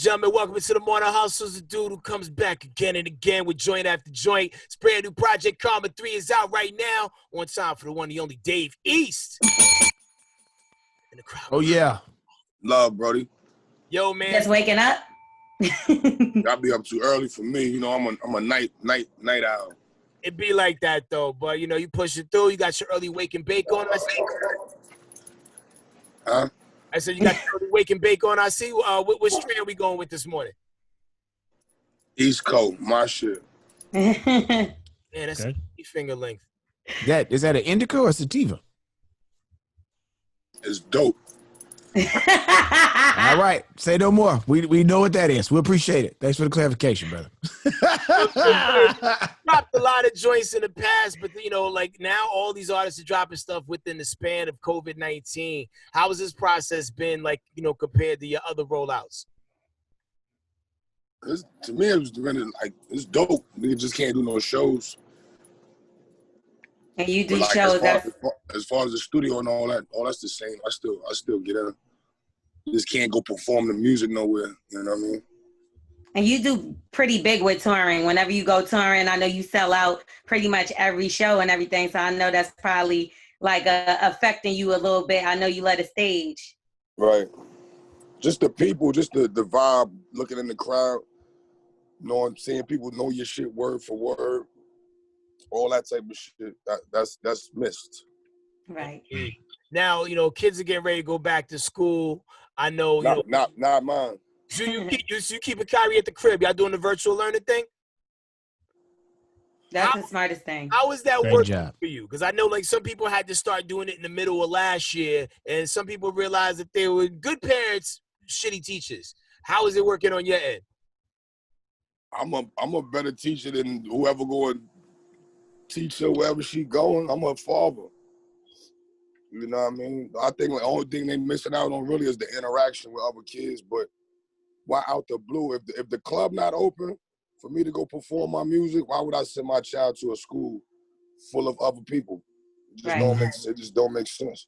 gentlemen, welcome to the Morning Hustles. The dude who comes back again and again with joint after joint. It's brand new project. Karma 3 is out right now. On time for the one, the only Dave East. In the crowd. Oh yeah, love, Brody. Yo, man. Just waking up. I'll be up too early for me. You know, I'm a night owl. It be like that though, but you know, you push it through. You got your early wake and bake on. I see. Huh? I said you got your early wake and bake on. I see. What strand are we going with this morning? East Coast, my shit. Yeah, that's okay. Finger length. Is that an indica or a sativa? It's dope. All right, say no more. We know what that is. We appreciate it. Thanks for the clarification, brother. Dropped a lot of joints in the past, but you know, like now all these artists are dropping stuff within the span of COVID-19. How has this process been, like, you know, compared to your other rollouts? To me, it was really like, it's dope. We just can't do no shows. And you do like, shows as far as the studio and all that's the same. I still get in. Just can't go perform the music nowhere. You know what I mean? And you do pretty big with touring. Whenever you go touring, I know you sell out pretty much every show and everything. So I know that's probably like affecting you a little bit. I know you let a stage. Right. Just the people, just the vibe, looking in the crowd, seeing people know your shit word for word, all that type of shit. That's missed. Right. Now, you know, kids are getting ready to go back to school. I know. Not mine. So you keep a Kairi at the crib. Y'all doing the virtual learning thing? That's the smartest thing. How is that working for you? Because I know, like, some people had to start doing it in the middle of last year, and some people realized that they were good parents, shitty teachers. How is it working on your end? I'm a better teacher than whoever go and teach her wherever she going. I'm her father. You know what I mean? I think the only thing they missing out on really is the interaction with other kids. But why out the blue? If the club not open for me to go perform my music, why would I send my child to a school full of other people? It just don't make sense.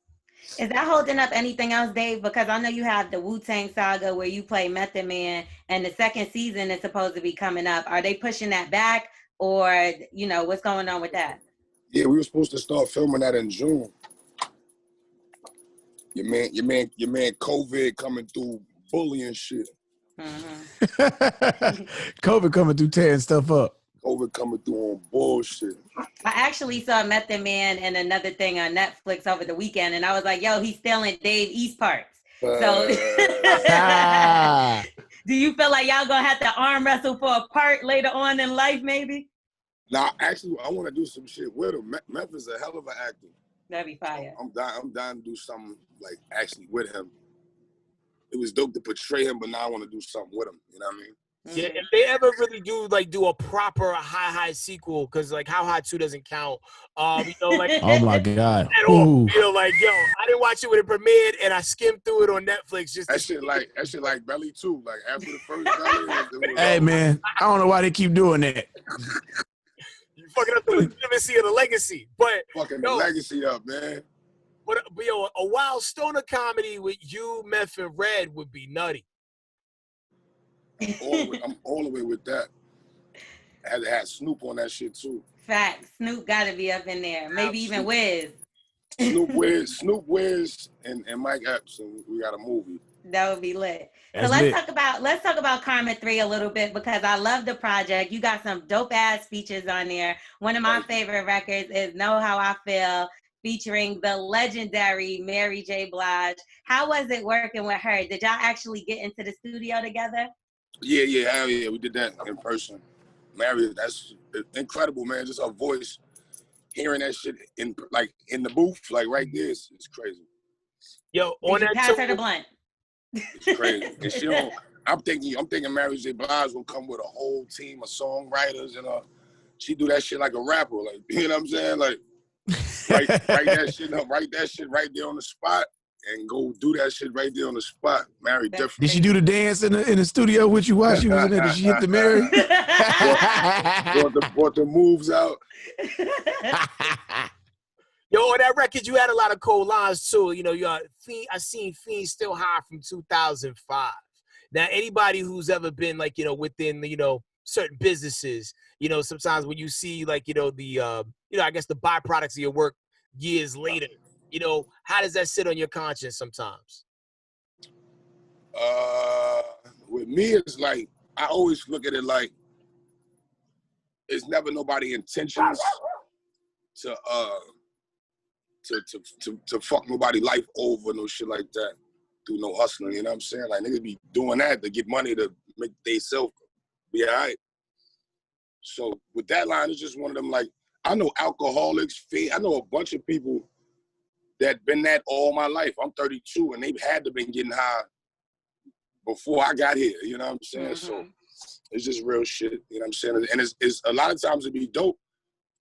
Is that holding up anything else, Dave? Because I know you have the Wu-Tang Saga where you play Method Man, and the second season is supposed to be coming up. Are they pushing that back, or, you know, what's going on with that? Yeah, we were supposed to start filming that in June. Your man, COVID coming through bullying shit. Mm-hmm. COVID coming through tearing stuff up. COVID coming through on bullshit. I actually saw Method Man and another thing on Netflix over the weekend, and I was like, yo, he's stealing Dave East parts. So do you feel like y'all gonna have to arm wrestle for a part later on in life, maybe? Nah, actually, I want to do some shit with him. Meth is a hell of an actor. That'd be fire. I'm dying to do something like actually with him. It was dope to portray him, but now I want to do something with him. You know what I mean? Yeah, if they ever really do a proper high sequel, because like How High 2 doesn't count. You know, like oh my God. At all, you know, like, yo, I didn't watch it when it premiered, and I skimmed through it on Netflix. Just that shit like Belly 2. Like after the first Belly, hey man, I don't know why they keep doing that. You fucking up the legitimacy of the legacy, but fucking the legacy up, man. But yo, a wild stoner comedy with you, Meth, and Red would be nutty. I'm all the way with that. I had to have Snoop on that shit too. Facts. Snoop got to be up in there. Maybe even Wiz. Snoop Wiz, and Mike Epps, and we got a movie. That would be lit. That's so let's lit. talk about Karma 3 a little bit, because I love the project. You got some dope ass features on there. One of my favorite records is Know How I Feel, featuring the legendary Mary J. Blige. How was it working with her? Did y'all actually get into the studio together? Yeah, hell yeah, we did that in person. Mary, that's incredible, man. Just her voice, hearing that shit in the booth, like right there, it's crazy. Yo, Did you pass her the blunt? It's crazy. And she don't. I'm thinking Mary J. Blige will come with a whole team of songwriters, and she do that shit like a rapper, like, you know what I'm saying, like write that shit up, write that shit right there on the spot, and go do that shit right there on the spot. Mary different. Did she do the dance in the studio with you while she was in there? Did she hit the Mary? brought the moves out. Yo, on that record, you had a lot of cold lines too. You know, I seen Fiend Still High from 2005. Now, anybody who's ever been like, you know, within, you know, certain businesses, you know, sometimes when you see like, you know, the, you know, I guess the byproducts of your work years later, you know, how does that sit on your conscience sometimes? With me, it's like, I always look at it like, it's never nobody intentions to fuck nobody life over, no shit like that, through no hustling, you know what I'm saying? Like, niggas be doing that to get money to make they self be all right. So with that line, it's just one of them, like, I know alcoholics, I know a bunch of people that been that all my life. I'm 32 and they've had to been getting high before I got here, you know what I'm saying? So it's just real shit, you know what I'm saying? And it's a lot of times it'd be dope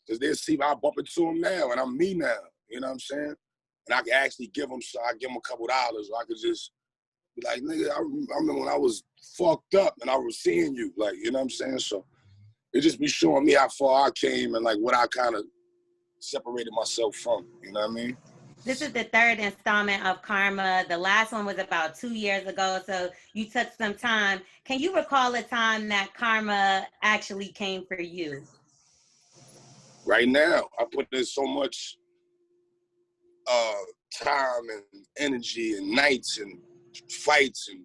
because they'll see if I bump into them now and I'm me now, you know what I'm saying? And I can actually give them, so I give them a couple dollars, or I could just be like, nigga, I remember when I was fucked up and I was seeing you, like, you know what I'm saying? So it just be showing me how far I came and like what I kind of separated myself from, you know what I mean? This is the third installment of Karma. The last one was about 2 years ago, so you took some time. Can you recall a time that Karma actually came for you? Right now, I put in so much time and energy and nights and fights and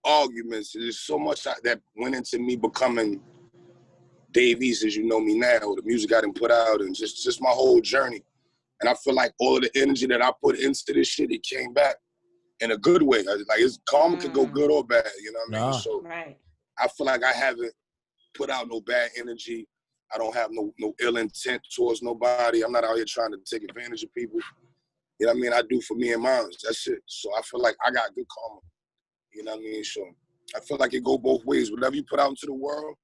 arguments. There's so much that went into me becoming Dave East as you know me now, the music I didn't put out, and just my whole journey. And I feel like all of the energy that I put into this shit, it came back in a good way. Like, karma could go good or bad, you know what I mean? So I feel like I haven't put out no bad energy. I don't have no ill intent towards nobody. I'm not out here trying to take advantage of people. You know what I mean? I do for me and mine. That's it. So I feel like I got good karma. You know what I mean? So I feel like it go both ways. Whatever you put out into the world,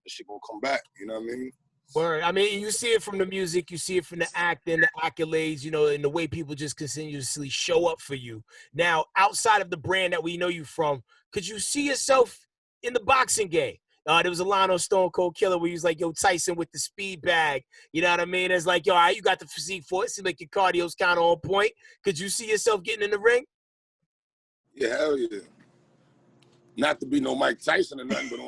that shit gonna come back. You know what I mean? Word. I mean, you see it from the music, you see it from the acting, the accolades, you know, and the way people just continuously show up for you. Now, outside of the brand that we know you from, could you see yourself in the boxing game? There was a line on Stone Cold Killer where he was like, yo, Tyson with the speed bag. You know what I mean? It's like, yo, all right, you got the physique for it. Seems like your cardio's kind of on point. Could you see yourself getting in the ring? Yeah, hell yeah. Not to be no Mike Tyson or nothing, but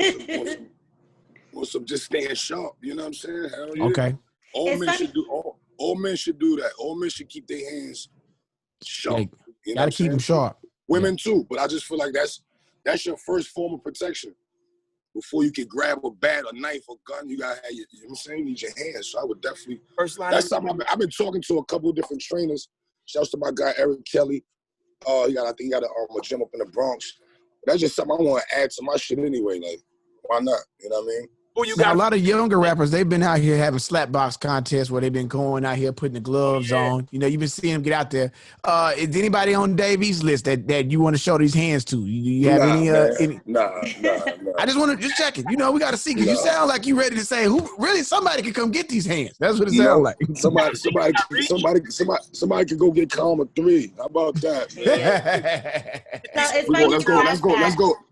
on some just staying sharp. You know what I'm saying? Hell yeah. Okay. All men should do that. All men should keep their hands sharp. Like, you know gotta keep them sharp. Women too, but I just feel like that's your first form of protection. Before you can grab a bat, a knife, or gun, you gotta have you know what I'm saying? You need your hands. So I would definitely. First line. That's something I've been talking to a couple of different trainers. Shouts to my guy Eric Kelly. I think he got a gym up in the Bronx. That's just something I want to add to my shit anyway. Like, why not? You know what I mean? Who you Now, got? a lot of younger rappers, they've been out here having slapbox contests where they've been going out here putting the gloves on. You know, you've been seeing them get out there. Is anybody on Davies list that you want to show these hands to? You have any? Nah. I just want to just check it. You know, we got to see because you sound like you ready to say who really somebody can come get these hands. That's what it sounds like. Somebody can go get Karma 3. How about that, man?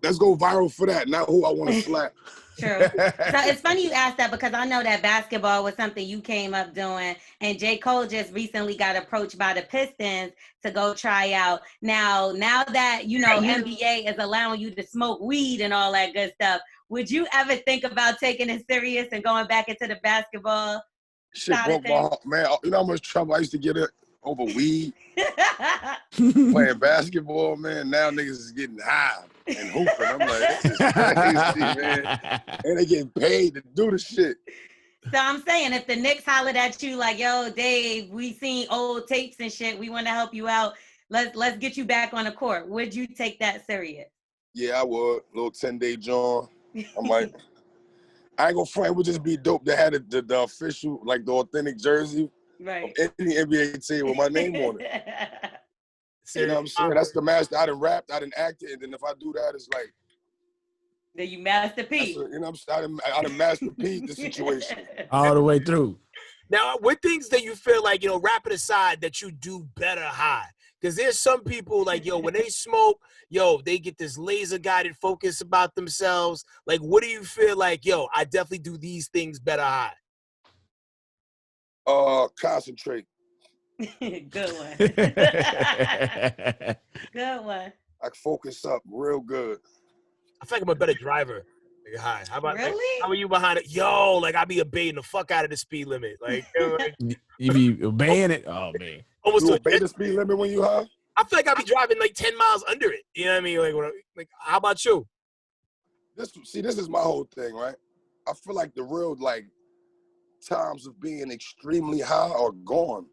Let's go viral for that. Not who I want to slap. True. So it's funny you asked that because I know that basketball was something you came up doing, and J. Cole just recently got approached by the Pistons to go try out. Now that, you know, NBA is allowing you to smoke weed and all that good stuff, would you ever think about taking it serious and going back into the basketball? Shit broke my heart, man. You know how much trouble I used to get over weed? Playing basketball, man. Now niggas is getting high and hooping. I'm like, this is crazy, man. And they getting paid to do the shit. So I'm saying, if the Knicks hollered at you like, yo, Dave, we seen old tapes and shit, we want to help you out. Let's get you back on the court. Would you take that serious? Yeah, I would. Little 10-day John. I'm like, I ain't gonna front. It would just be dope to have the official, like the authentic jersey right. of any NBA team with my name on it. You know what I'm saying? That's the master. I done rapped, I done acted, and then if I do that, it's like. Then you Master P. You know what I'm saying? I done Master P the situation. All the way through. Now, what things that you feel like, you know, rapping aside, that you do better high? Because there's some people like, yo, when they smoke, yo, they get this laser guided focus about themselves. Like, what do you feel like, yo, I definitely do these things better high? Concentrate. Good one. Good one. I focus up real good. I feel like I'm a better driver. Like, high. How about Really? Like, how are you behind it? Yo, like I be obeying the fuck out of the speed limit. Like, You be obeying it? Oh, man. almost You to obey the speed limit when you high? I feel like I be driving like 10 miles under it. You know what I mean? Like how about you? This is my whole thing, right? I feel like the real like times of being extremely high are gone.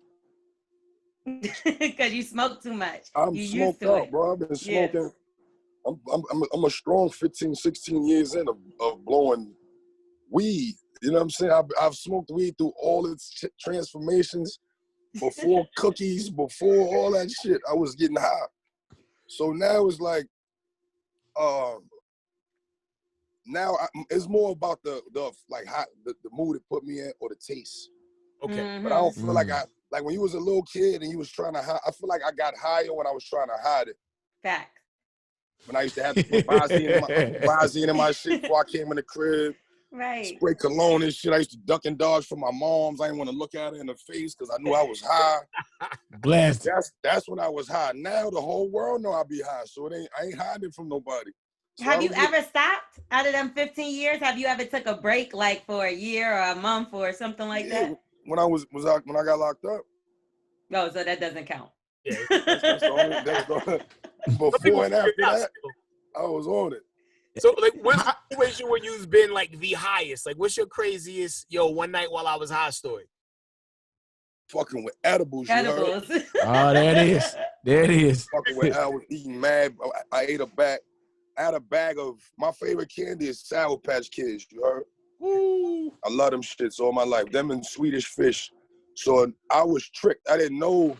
Because you smoke too much. I'm You used smoked to out, it. bro. I've been Yeah. smoking. I'm a strong 15, 16 years in of blowing weed. You know what I'm saying? I've smoked weed through all its transformations, before cookies, before all that shit. I was getting high. So now it's like, it's more about the mood it put me in or the taste. Okay. Mhm. But I don't feel like like when you was a little kid and you was trying to hide, I feel like I got higher when I was trying to hide it. Fact. When I used to have to put Visine in my shit before I came in the crib. Right. Spray cologne and shit. I used to duck and dodge from my moms. I didn't want to look at her in the face because I knew I was high. Blessed. That's when I was high. Now the whole world know I be high, so I ain't hiding from nobody. So Have you ever stopped out of them 15 years? Have you ever took a break like for a year or a month or something like that? When I got locked up. No, so that doesn't count. Yeah. That's the only before and after that, I was on it. So, like, what's the situation where you've been, like, the highest? Like, what's your craziest, one night while I was high story? Fucking with edibles, Edibles. You heard? Oh, there it is. There it is. Fucking with I was eating mad. I ate a bag. I had a bag of, my favorite candy is Sour Patch Kids, you heard? Woo. I love them shits all my life. Them and Swedish Fish. So I was tricked. I didn't know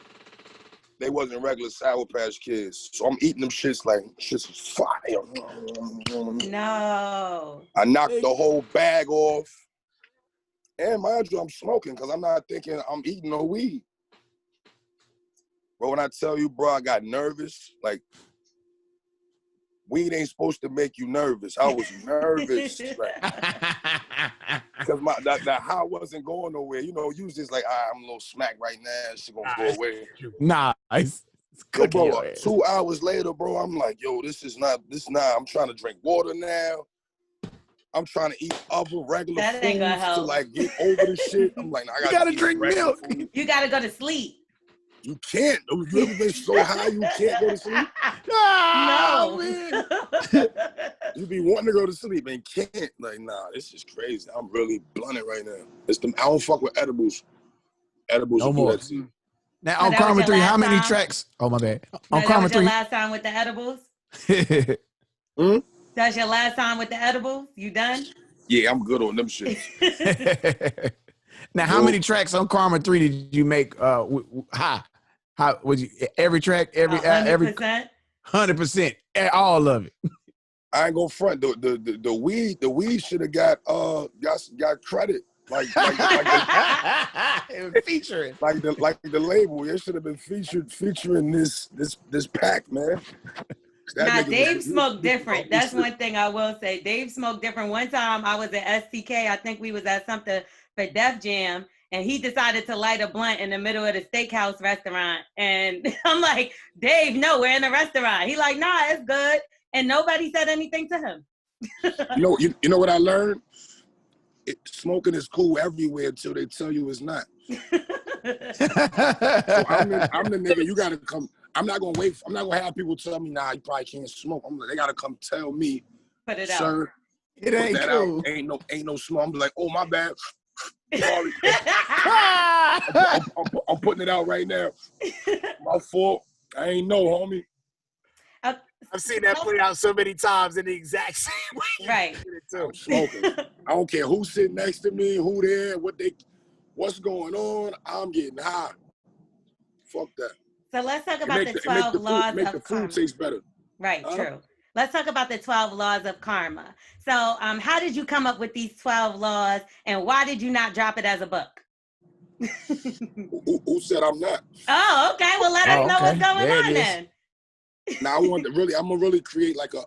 they wasn't regular Sour Patch Kids. So I'm eating them shits like, shits is fire. No. I knocked the whole bag off. And mind you, I'm smoking because I'm not thinking I'm eating no weed. But when I tell you, bro, I got nervous. Like, weed ain't supposed to make you nervous. I was nervous. Because that high wasn't going nowhere. You know, you was just like, I'm a little smack right now. She gonna go away. Nah, it's Yo, bro, 2 hours later, bro, I'm like, yo, this not. I'm trying to drink water now. I'm trying to eat other regular That ain't gonna foods to help. like get over the shit. I'm like, I gotta drink milk. Food. You gotta go to sleep. You can't. You ever been so high you can't go to sleep? No. Man. You be wanting to go to sleep and can't. Like, nah, this is crazy. I'm really blunted right now. I don't fuck with edibles. Edibles no will more. do that to you. Now, So on that was Karma your 3, how last many time? tracks? Oh, my bad. No, On that Karma was your 3. last time with the edibles? Hmm? That's your last time with the edibles? You done? Yeah, I'm good on them shits. Now, how many tracks on Karma 3 did you make high? How was you every track, every 100%? 100%, all of it? I ain't gonna front. The weed should have got credit. Like featuring. Like the label. It should have been featuring this pack, man. Now, Dave smoked different. That's one thing I will say. Dave smoked different. One time I was at STK. I think we was at something for Def Jam, and he decided to light a blunt in the middle of the steakhouse restaurant. And I'm like, Dave, no, we're in a restaurant. He like, nah, it's good. And nobody said anything to him. You know what I learned? Smoking is cool everywhere until they tell you it's not. So I'm the nigga. You gotta come. I'm not gonna wait. I'm not gonna have people tell me, nah, you probably can't smoke. They gotta come tell me, Put it sir, out. It ain't cool. Out. Ain't no smoke. I'm like, oh, my bad. Sorry. I'm putting it out right now. My fault. I ain't know, homie. I've seen that play out so many times in the exact same way. Right. I'm smoking. I don't care who's sitting next to me, who there, what's going on. I'm getting high. Fuck that. So let's talk about the 12 laws of karma. Make the food taste better. Right, true. Let's talk about the 12 laws of karma. So how did you come up with these 12 laws, and why did you not drop it as a book? Who said I'm not? Oh, okay. Well, let us know what's going on then. Now I'm gonna really create like a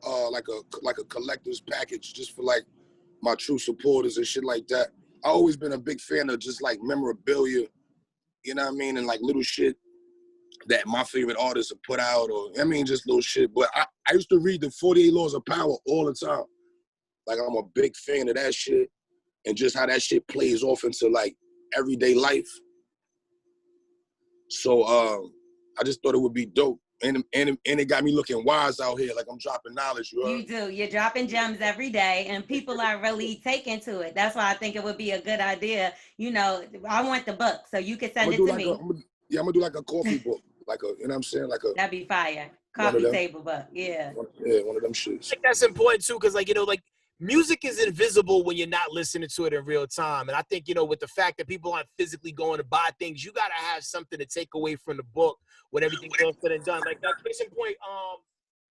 collector's package just for like my true supporters and shit like that. I always been a big fan of just like memorabilia, you know what I mean, and like little shit. that my favorite artists have put out, or I mean, just little shit. But I used to read the 48 Laws of Power all the time. Like, I'm a big fan of that shit, and just how that shit plays off into like everyday life. So I just thought it would be dope, and it got me looking wise out here, like I'm dropping knowledge. You do. You're dropping gems every day, and people are really taking to it. That's why I think it would be a good idea. You know, I want the book, so you can send it to me. I'm gonna do like a coffee book, like a, you know what I'm saying, like a. That'd be fire. Coffee table book, yeah. One of them shits. I think that's important too, because like, you know, like music is invisible when you're not listening to it in real time. And I think, you know, with the fact that people aren't physically going to buy things, you gotta have something to take away from the book when everything's all said and done. Like that case in point,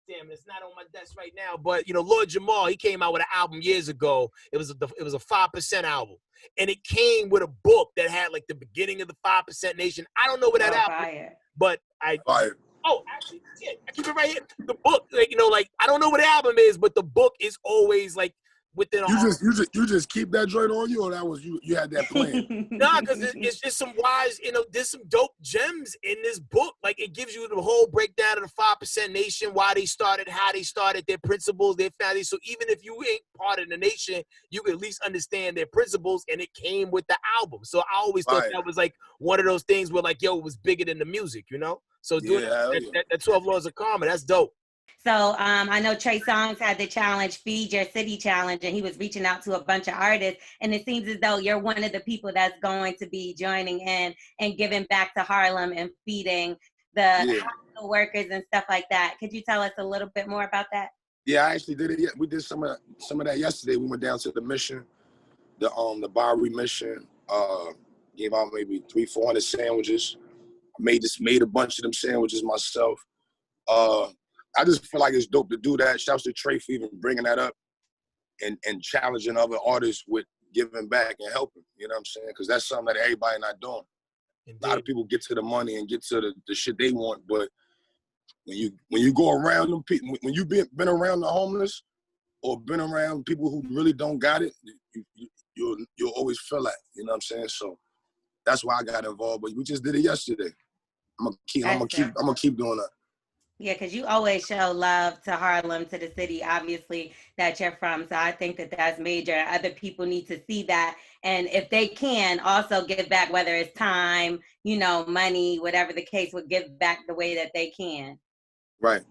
damn, it's not on my desk right now, but you know, Lord Jamal, he came out with an album years ago. It was a 5% album, and it came with a book that had like the beginning of the 5% Nation. I don't know what that album is, but oh, actually, yeah, I keep it right here. The book, like, you know, like I don't know what the album is, but the book is always like within. You just keep that joint on you, or that was you had that plan? Nah, because it's just some wise, you know, there's some dope gems in this book. Like it gives you the whole breakdown of the 5% Nation, why they started, how they started, their principles, their values. So even if you ain't part of the nation, you can at least understand their principles, and it came with the album. So I always thought that was like one of those things where like, yo, it was bigger than the music, you know? So doing that 12 Laws of Karma, that's dope. So I know Trey Songz had the challenge, Feed Your City Challenge, and he was reaching out to a bunch of artists. And it seems as though you're one of the people that's going to be joining in and giving back to Harlem and feeding the hospital workers and stuff like that. Could you tell us a little bit more about that? Yeah, I actually did it. Yeah, we did some of that yesterday. We went down to the mission, the Bowery mission. Gave out maybe 300-400 sandwiches. Made a bunch of them sandwiches myself. I just feel like it's dope to do that. Shouts to Trey for even bringing that up and challenging other artists with giving back and helping. You know what I'm saying? Because that's something that everybody not doing. Indeed. A lot of people get to the money and get to the shit they want, but when you go around them people, when you've been around the homeless or been around people who really don't got it, you'll always feel that. You know what I'm saying? So that's why I got involved. But we just did it yesterday. I'm gonna keep doing that. Yeah, because you always show love to Harlem, to the city, obviously, that you're from. So I think that that's major. Other people need to see that. And if they can, also give back, whether it's time, you know, money, whatever the case, would give back the way that they can. Right.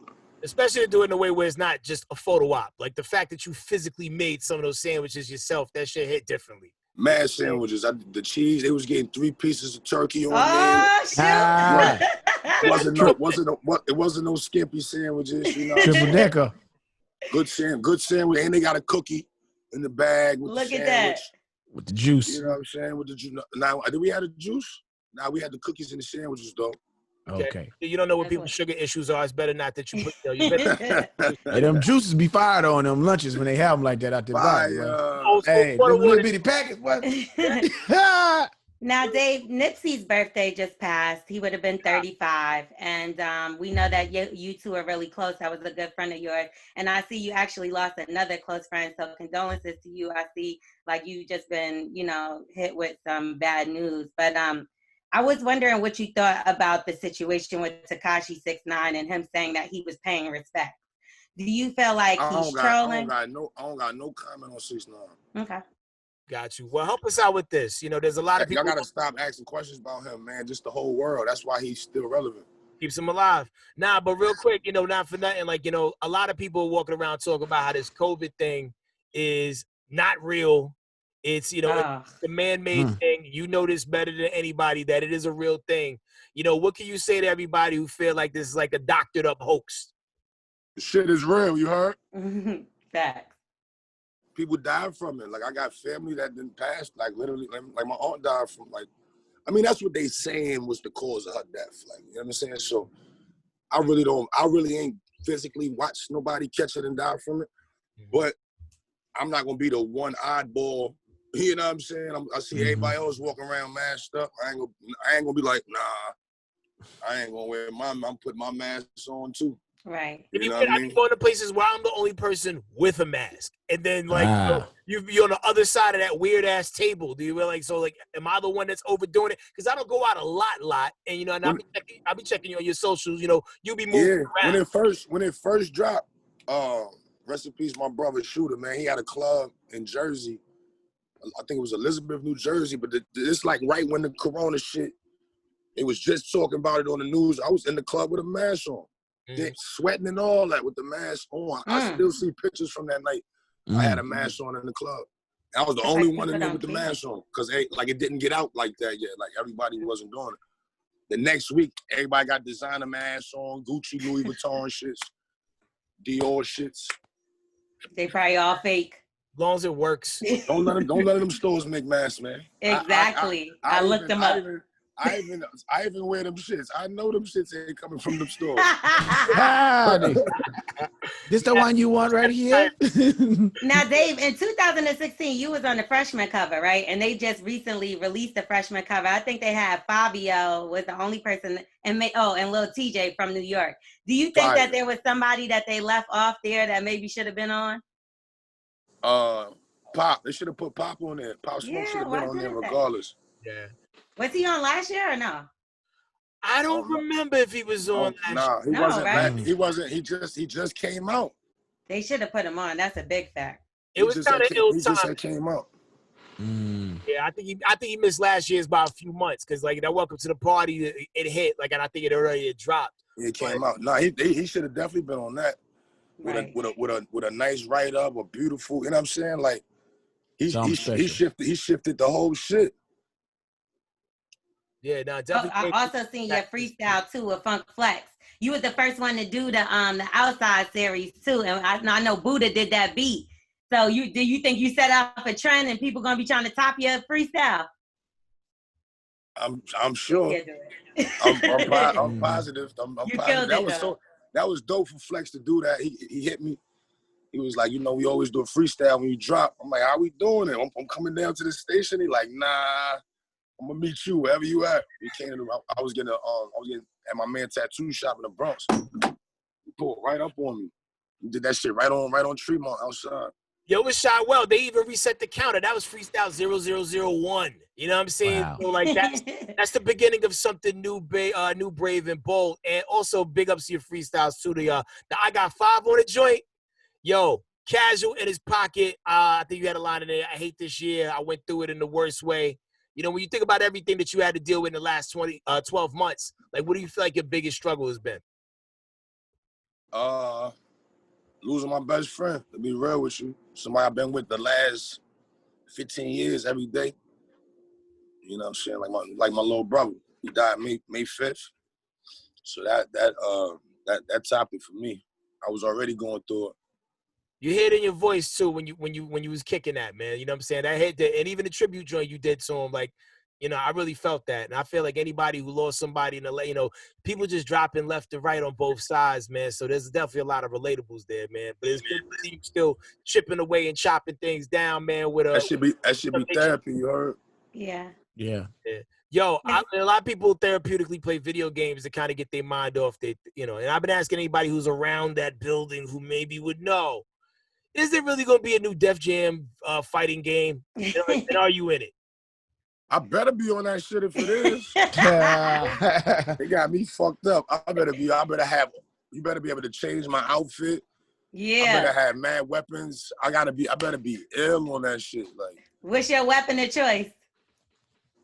Especially to do it in a way where it's not just a photo op. Like the fact that you physically made some of those sandwiches yourself, that shit hit differently. Mad sandwiches. The cheese, they was getting 3 pieces of turkey on there. Oh, shoot. It wasn't no skimpy sandwiches, you know. Triple decker. Good sandwich, and they got a cookie in the bag with Look the at sandwich. that. With the juice. You know what I'm saying? With the juice. Now, did we have the juice? Now we had the cookies and the sandwiches, though. Okay. You don't know what people's sugar issues are. It's better not that you put. You better. Hey, them juices be fired on them lunches when they have them like that out there. Hey, them little bitty packets. What? Now, Dave, Nipsey's birthday just passed. He would have been 35. And we know that you two are really close. I was a good friend of yours. And I see you actually lost another close friend. So condolences to you. I see like you just been, you know, hit with some bad news. But I was wondering what you thought about the situation with Tekashi 6ix9ine and him saying that he was paying respect. Do you feel like he's trolling? I don't got no comment on 6ix9ine. Okay. Got you. Well, help us out with this. You know, there's a lot of people. Y'all got to stop asking questions about him, man. Just the whole world. That's why he's still relevant. Keeps him alive. Nah, but real quick, you know, not for nothing. Like, you know, a lot of people are walking around talking about how this COVID thing is not real. It's, you know, it's a man-made thing. You know this better than anybody that it is a real thing. You know, what can you say to everybody who feel like this is like a doctored up hoax? The shit is real, you heard? Facts. People died from it. Like, I got family that didn't pass. Like, literally, like my aunt died from, like, I mean, that's what they saying was the cause of her death. Like, you know what I'm saying? So, I really ain't physically watched nobody catch it and die from it. But I'm not going to be the one oddball. You know what I'm saying? I see everybody else walking around masked up. I ain't gonna be like, nah, I ain't gonna wear I'm putting my mask on too. Right. You know what I I be mean? going to places where I'm the only person with a mask, and then like Ah. you be on the other side of that weird ass table. Do you feel like so? Like, am I the one that's overdoing it? Because I don't go out a lot, and you know, and I'll be checking you on your socials. You know, you be moving Yeah, around. when it first dropped, rest in peace, my brother Shooter, man. He had a club in Jersey. I think it was Elizabeth, New Jersey, but it's like right when the Corona shit, they was just talking about it on the news. I was in the club with a mask on, sweating and all that with the mask on. I still see pictures from that night. I had a mask on in the club. I was the It's only like one in people there don't with the care. mask on because like it didn't get out like that yet. Like everybody wasn't doing it. The next week, everybody got designer masks on, Gucci, Louis Vuitton shits, Dior shits. They probably all fake. As long as it works. Don't let them stores make masks, man. Exactly. I looked them up. I even wear them shits. I know them shits ain't coming from them stores. This the one you want right here? Now, Dave, in 2016, you was on the freshman cover, right? And they just recently released the freshman cover. I think they had Fabio was the only person, and Lil TJ from New York. Do you think that there was somebody that they left off there that maybe should have been on? Pop. They should have put Pop on there. Pop Smoke should have been on there regardless. Yeah. Was he on last year or no? I don't remember if he was on Nah, he wasn't. Right? He wasn't. He just came out. They should have put him on. That's a big fact. It was kind of ill He time. just came out. Yeah, I think he missed last year's by a few months because like that Welcome to the Party it hit like, and I think it already had dropped. It came out. Nah, he should have definitely been on that with a nice write up, a beautiful. You know what I'm saying? Like he shifted the whole shit. Yeah, no, definitely. I also seen your freestyle too with Funk Flex. You was the first one to do the Outside series too, and I know Buddha did that beat. So do you think you set up a trend and people gonna be trying to top your freestyle? I'm sure. I'm positive. I'm positive. That was dope for Flex to do that. He hit me. He was like, you know, we always do a freestyle when you drop. I'm like, how we doing it? I'm coming down to the station. He like, nah, I'm gonna meet you wherever you at. He came to, I was getting at my man tattoo shop in the Bronx. He pulled right up on me. He did that shit right on Tremont outside. Yo, it was shot well. They even reset the counter. That was Freestyle 0001. You know what I'm saying? Wow. So like that's the beginning of something new, new, brave, and bold. And also big ups to your freestyles too. The I got 5 on the joint. Yo, casual in his pocket. I think you had a line in there. I hate this year. I went through it in the worst way. You know, when you think about everything that you had to deal with in the last 12 months, like what do you feel like your biggest struggle has been? Losing my best friend, to be real with you. Somebody I've been with the last 15 years every day. You know what I'm saying? Like my little brother. He died May 5th. So that topped it for me. I was already going through it. You hear it in your voice too when you was kicking that, man. You know what I'm saying? That hit that, and even the tribute joint you did to him, like, you know, I really felt that. And I feel like anybody who lost somebody in the, you know, people just dropping left and right on both sides, man. So there's definitely a lot of relatables there, man. But it's good to see you still chipping away and chopping things down, man. With that should be therapy, you heard? Yeah. Yo, a lot of people therapeutically play video games to kind of get their mind off. You know, and I've been asking anybody who's around that building who maybe would know, is there really going to be a new Def Jam fighting game? You know, and are you in it? I better be on that shit if it is. They got me fucked up. You better be able to change my outfit. Yeah. I better have mad weapons. I better be ill on that shit. Like, what's your weapon of choice?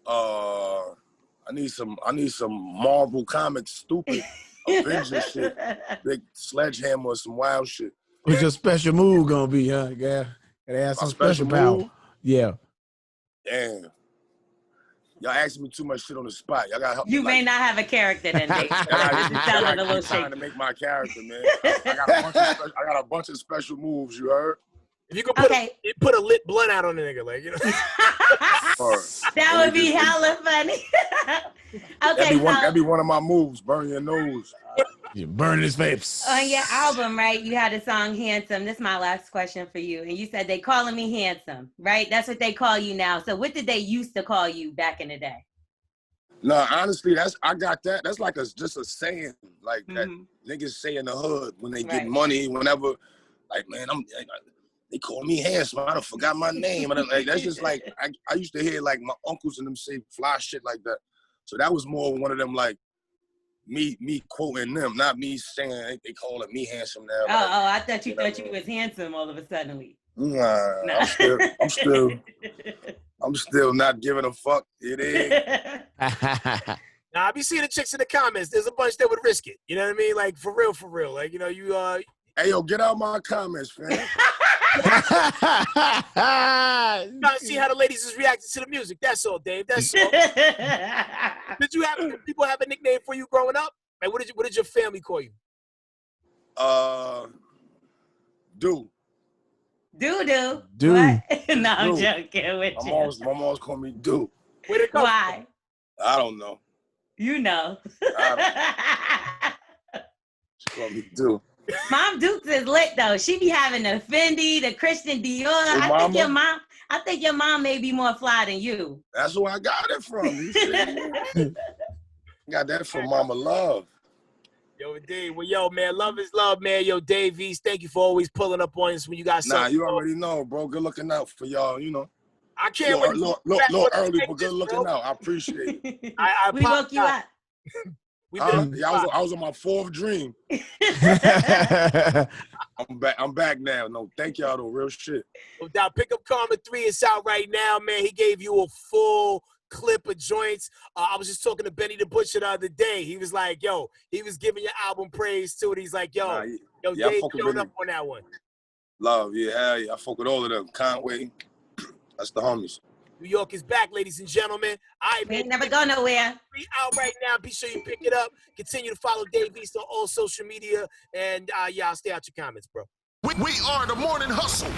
I need some Marvel Comics stupid Avengers shit. Big sledgehammer or some wild shit. What's your special move gonna be, huh? Yeah. Gotta have some special power. Move? Yeah. Damn. Y'all asking me too much shit on the spot. Y'all gotta help me. You may not have a character then, Dave. I'm trying to make my character, man. I got a bunch of special moves, you heard? If you could put a lit blunt out on the nigga, like, you know. That would be hella funny. Okay, that'd be one of my moves. Burn your nose. You burn his face. On your album, right, you had a song, Handsome. This is my last question for you. And you said they calling me handsome, right? That's what they call you now. So what did they used to call you back in the day? No, honestly, I got that. That's like just a saying, like that niggas say in the hood when they get money, whenever, like, man, they call me handsome. I done forgot my name. And like, that's just like, I used to hear like my uncles and them say fly shit like that. So that was more one of them, like, me quoting them, not me saying they calling me handsome now. I thought you thought you was handsome all of a sudden. Nah. I'm still not giving a fuck. It is. Now I be seeing the chicks in the comments. There's a bunch that would risk it. You know what I mean? Like for real. Like, you know, you Hey yo, get out my comments, fam. trying to see how the ladies is reacting to the music. That's all, Dave. That's all. Did people have a nickname for you growing up? Like, what did your family call you? Dude. Doo-doo. Dude. No, I'm joking with you. My mom's call me Dude. Where'd it come Why? From? I don't know. You know. She call me Dude. Mom Dukes is lit though. She be having the Fendi, the Christian Dior. I think your mom may be more fly than you. That's where I got it from. You see? Got that from Mama Love. Yo, Dave. Well, yo, man, love is love, man. Yo, Dave East, thank you for always pulling up on us when you got something. Nah, you already know, bro. Good looking out for y'all, you know. I can't wait. Little early, but good looking out. I appreciate it. We woke you up. I was on my fourth dream. I'm back now. No, thank y'all though. Real shit. Now, Pick Up Karma 3 is out right now, man. He gave you a full clip of joints. I was just talking to Benny the Butcher the other day. He was like, yo, he was giving your album praise too. And he's like, yo, Dave showed up on that one. Love, yeah, I fuck with all of them. Conway, that's the homies. New York is back, ladies and gentlemen. We ain't never go nowhere. We out right now. Be sure you pick it up. Continue to follow Dave East on all social media. And I'll stay out your comments, bro. We are the Morning Hustle.